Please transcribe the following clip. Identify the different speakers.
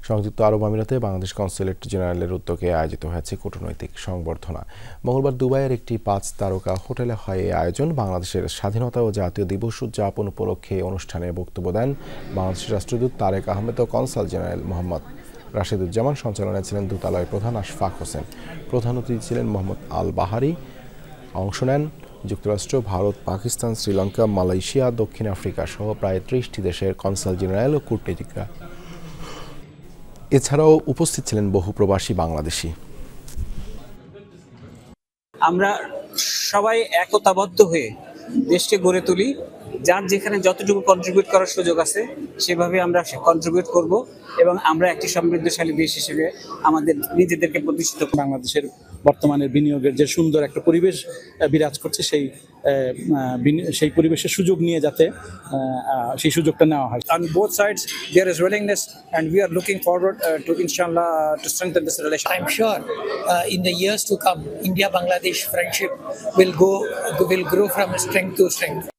Speaker 1: সংযুক্ত আরব আমিরাতে বাংলাদেশ কনস্যুলেট জেনারেলের উদ্যোগে আয়োজিত হয়েছে কূটনৈতিক সংবর্ধনা। মঙ্গলবার দুবাইয়ের একটি 5 তারকা হোটেলে হয় এই আয়োজন। বাংলাদেশের স্বাধীনতা ও জাতীয় দিবস উদযাপন উপলক্ষে অনুষ্ঠানে বক্তব্য দেন বাংলাদেশের রাষ্ট্রদূত তারেক আহমেদ ও কনসাল জেনারেল মোহাম্মদ রাশেদুজ্জামান। সঞ্চালনায় ছিলেন দূতালয় প্রধান আশফাক হোসেন। প্রধান অতিথি ছিলেন মোহাম্মদ আল বাহারি। অংশ নেন যুক্তরাষ্ট্র, ভারত, পাকিস্তান, শ্রীলঙ্কা, মালয়েশিয়া, দক্ষিণ আফ্রিকা সহ প্রায় 30টি দেশের কনসাল জেনারেল ও কূটনীতিকরা। এছাড়াও উপস্থিত ছিলেন বহু প্রবাসী বাংলাদেশি।
Speaker 2: আমরা সবাই একতাবদ্ধ হয়ে দেশকে গড়ে তুলি। যার যেখানে যতটুকু কন্ট্রিবিউট করার সুযোগ আছে সেভাবে আমরা কন্ট্রিবিউট করব এবং আমরা একটি সমৃদ্ধশালী দেশ হিসেবে আমাদের নিজেদেরকে প্রতিষ্ঠিত করব।
Speaker 3: বাংলাদেশের বর্তমানের বিনিয়োগের যে সুন্দর একটা পরিবেশ বিরাজ করছে সেই পরিবেশের সুযোগ নিয়ে যাতে সেই সুযোগটা নেওয়া হয়।
Speaker 4: On both sides there is willingness and we are looking forward to inshallah to strengthen this relation.
Speaker 5: I'm sure in the years to come India Bangladesh friendship will grow from strength to strength.